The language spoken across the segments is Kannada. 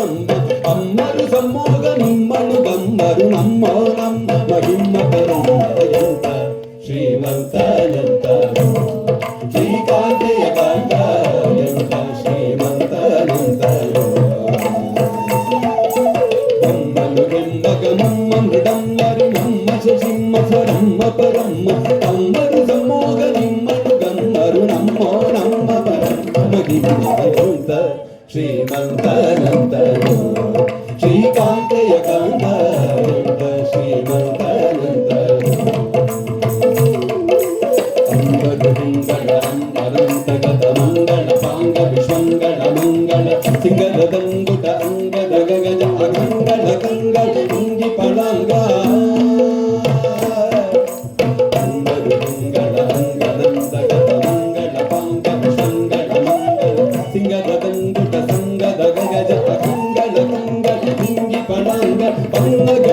ನಮ್ಮ ಅಮ್ಮರು ಸಮ್ಮೋಗ ನಿಮ್ಮನು ಗಮ್ಮರು ನಮ್ಮ ನಮ್ಮ ಮಹಿಮ ಪರಮ ಎಂತ ಶ್ರೀಮಂತ ಎಂತ ಶ್ರೀಕಾಂತೆಯ ಕಾಂತ ಎಂತ ಶ್ರೀಮಂತ ಎಂತ ಗಮ್ಮನು ಗೆಂಬಗ ಮಮ್ಮ ಮೃಡಮ್ಮರು ನಮ್ಮ ಶಶಿಮ್ಮ ಸ್ವರಮ್ಮ ಪರಮ್ಮ ಅಮ್ಮರು ಸಮ್ಮೋಗ ನಿಮ್ಮನು ಗಮ್ಮರು ನಮ್ಮ ನಮ್ಮ ಪರಮ್ಮ ಮಹಿಮ ಎಂತ ಶ್ರೀಮಂತನಂತನು ಶ್ರೀಕಾಂತೆಯ ಕಾಂತ ಶ್ರೀಮಂತನಂತನು ಅಂಬರು ಹಿಂಗಳ ಅಂಬರಂತಗತ ಮಂಗಳ ಪಾಂಗ ವಿಶ್ವಂಗಳ ಮಂಗಳ ಸಿಂಗದ ದಂಗುಟ ಅಂಗದ ಗಗಜ ಅಗಂಗಳ ಕಂಗಳ ಇಂಗಿ ಪಳಂಗ ಅಂಬರು ಹಿಂಗಳ ಅಂಗದಂತಗತ ಮಂಗಳ ಪಾಂಗ ವಿಶ್ವಂಗಳ ಮಂಗಳ ಸಿಂಗದ ದಂಗುಟ ಸಂಗದ ಗಗಜ ಕಂಗಳ ಕಂಗಳ ಇಂಗಿ ಪಳಂಗ ಪನ್ನಗ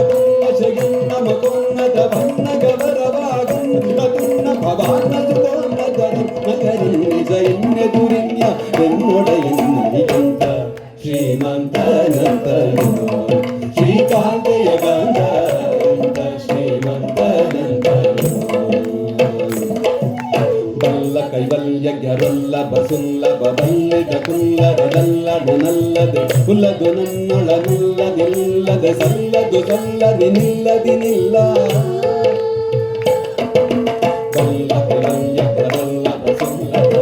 ಶಗಿನ್ನ ಮಕೋನ್ನತ ಪನ್ನಗ ವರವಾಗನ್ನ ತುನ್ನ ಭವಾನದು ಕೋನ್ನತ ನಗರಿಸ ಎನ್ನೆದುರಿನ್ಯ ಎನ್ನೊಡೆಯನ್ನರಿಗಂತ ಶ್ರೀಮಂತನಂತನು ಶ್ರೀಕಾಂತೆಯ ಗಂಧ ಶ್ರೀಮಂತನಂತನು ಬಲ್ಲ ಕೈವಲ್ಯಗ್ಯರಲ್ಲ ಬಸುಲ್ಲಭ ಬಲ್ಲಿದ ಕುಲ್ಲರದಲ್ಲಡು ನಲ್ಲದೆ ಕುಲ್ಲದು ನನ್ನೊಳನುಲ್ಲದಿಲ್ಲದೆ ಸಲ್ಲದು ಸಲ್ಲದಿ ನಿಲ್ಲದಿ ನಿಲ್ಲ ಬಲ್ಲ ಕೈವಲ್ಯಗ್ಯರಲ್ಲ ಬಸುಲ್ಲಭ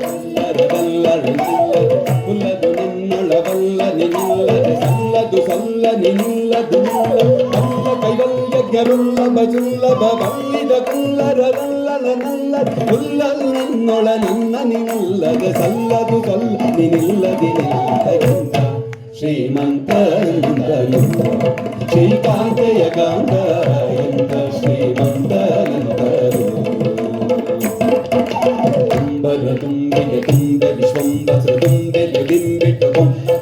ಕುಲ್ಲರದಲ್ಲಡು ನಿಲ್ಲದೆ ಕುಲ್ಲದು ನನ್ನೊಳವಲ್ಲದಿ ನಿಲ್ಲದೆ ಸಲ್ಲದು ಸಲ್ಲದಿ ನಿಲ್ಲದು ನಿಲ್ಲ ಬಲ್ಲ ಕೈವಲ್ಯಗ್ಯರುಲ್ಲ ಬಸುಲ್ಲಭ ಬಲ್ಲಿದ ಕುಲ್ಲರದಲ್ಲ ನಲ್ಲ ಕುಲ್ಲಲ್ ನನ್ನೊಳ ನನ್ನ ನಿಲ್ಲದೆ ಸಲ್ಲದು ಸಲ್ಲ ನಿಲ್ಲದಿ ನಿಲ್ಲದೆಂತ ಶ್ರೀಮಂತನಂತನು ಶ್ರೀಕಾಂತೆಯ ಕಾಂತ ಎಂತ ಶ್ರೀಮಂತನಂತನು ಅಂಬರ ತುಂಬಿಗೆ ತುಂಬ ವಿಶ್ವಂಬಸ ತುಂಬೆಲೆ ಬಿಂಬಿಟ್ಟು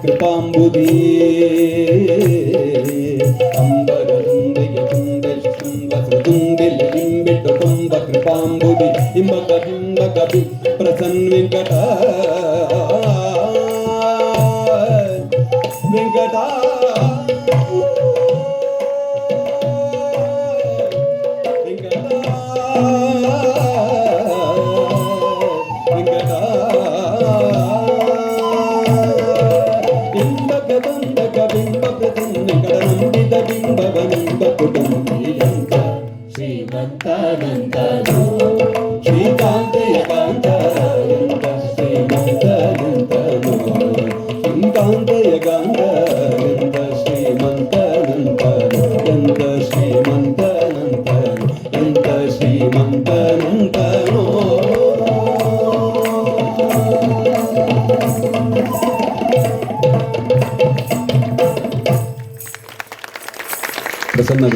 ಕೃಪಾಂಬುದಿ ಅಂಬರ ತುಂಬಿಗೆ ತುಂಬ ವಿಶ್ವಂಬಸ ತುಂಬೆಲೆ ಬಿಂಬಿಟ್ಟು ಕೊಂಬ ಕೃಪಾಂಬುದಿ ಹಿಂಬಕ ಹಿಂಬಕ ಪ್ರಸನ್ ವೆಂಕಟ ವೆಂಕಟ ಬಿಂಬಕ ಬಂದಕ ಬಿಂಬ ಪ್ರಸನ್ನ ವೆಂಕಟ ನಂಬಿದ ಬಿಂಬವ ನಂಬ ಕುಟುಂಬಿಯಂತ ಶ್ರೀಮಂತನಂತನು ಶ್ರೀಕಾಂತೆಯ ಕಾಂತ ಎಂತ ಶ್ರೀಮಂತನಂತನು ಶ್ರೀಕಾಂತೆಯ ಕಾಂತ ಎಂತ ಶ್ರೀಮಂತನಂತನು ಎಂತ ಶ್ರೀಮಂತನಂತನು ಎಂತ ಶ್ರೀಮಂತನಂತನು ಪ್ರಸನ್ನ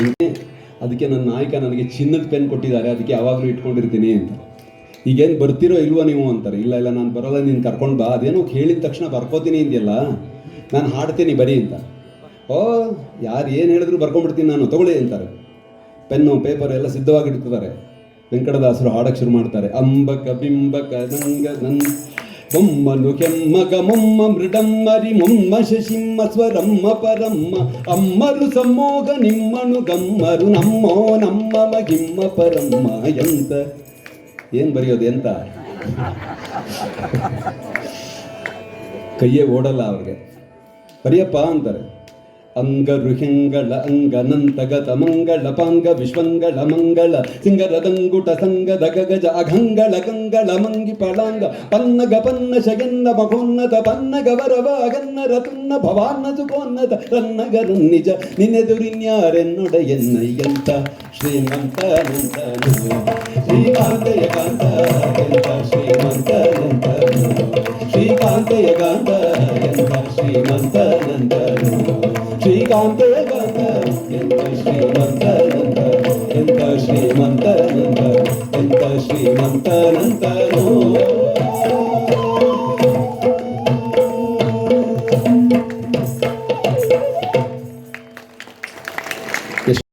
ಅದಕ್ಕೆ ನನ್ನ ನಾಯಕ ನನಗೆ ಚಿನ್ನದ ಪೆನ್ ಕೊಟ್ಟಿದ್ದಾರೆ, ಅದಕ್ಕೆ ಯಾವಾಗಲೂ ಇಟ್ಕೊಂಡಿರ್ತೀನಿ ಅಂತ. ಈಗೇನು ಬರ್ತಿರೋ ಇಲ್ವೋ ನೀವು ಅಂತಾರೆ. ಇಲ್ಲ ಇಲ್ಲ ನಾನು ಬರೋಲ್ಲ, ನೀನು ಕರ್ಕೊಂಡು ಬಾ. ಅದೇನೋ ಹೇಳಿದ ತಕ್ಷಣ ಬರ್ಕೋತೀನಿ ಅಂದ್ಯಲ್ಲ, ನಾನು ಹಾಡ್ತೀನಿ ಬರೀ ಅಂತ. ಓ ಯಾರು ಏನು ಹೇಳಿದ್ರು ಬರ್ಕೊಂಡ್ಬಿಡ್ತೀನಿ ನಾನು, ತಗೊಳ್ಳಿ ಅಂತಾರೆ. ಪೆನ್ನು ಪೇಪರ್ ಎಲ್ಲ ಸಿದ್ಧವಾಗಿಡ್ತಿದ್ದಾರೆ. ವೆಂಕಟದಾಸರು ಹಾಡಕ್ಕೆ ಶುರು ಮಾಡ್ತಾರೆ. ಅಂಬಕ ಬಿಂಬಕ ನಂಗ ನನ್ ಮೊಮ್ಮನು ಕೆಮ್ಮಗ ಮೊಮ್ಮ ಮೃಡಮ್ಮರಿ ಮೊಮ್ಮ ಶಶಿಮ್ಮ ಸ್ವರಮ್ಮ ಪರಮ್ಮ ಅಮ್ಮರು ಸಮ್ಮೋಗ ನಿಮ್ಮನು ಗಮ್ಮರು ನಮ್ಮೋ ನಮ್ಮ ಮಗಿಮ್ಮ ಪರಮ್ಮ ಎಂತ ಏನ್ ಬರೆಯೋದು ಎಂತ ಕೈಯೇ ಓಡಲ್ಲ ಅವ್ರಿಗೆ. ಬರೆಯಪ್ಪ ಅಂತಾರೆ. ಅಂಗರುಹಿಂಗಳ ಅಂಗನಂತಗತ ಮಂಗಳ ಪಾಂಗ ವಿಶ್ವಂಗಳ ಮಂಗಳ ಸಿಂಗರದಂಗುಟ ಸಂಗದ ಗಗಜ ಅಘಂಗಳ ಗಂಗಳ ಮಂಗಿ ಪಳಾಂಗ ಪನ್ನಗ ಪನ್ನ ಶಗೆನ್ನ ಮಗೋನ್ನತ ಪನ್ನಗ ವರವಾಗನ್ನರ ತುನ್ನ ಭವಾನ್ನ ಸುಕೋನ್ನತ ರನ್ನಗರನ್ನಿಜ ನಿನ್ನೆದುರಿನ್ಯಾರೆನ್ನೊಡೆಯನ್ನಯ್ಯಂತ ಶ್ರೀಮಂತನಂತನು ಶ್ರೀಕಾಂತೆಯ ಕಾಂತ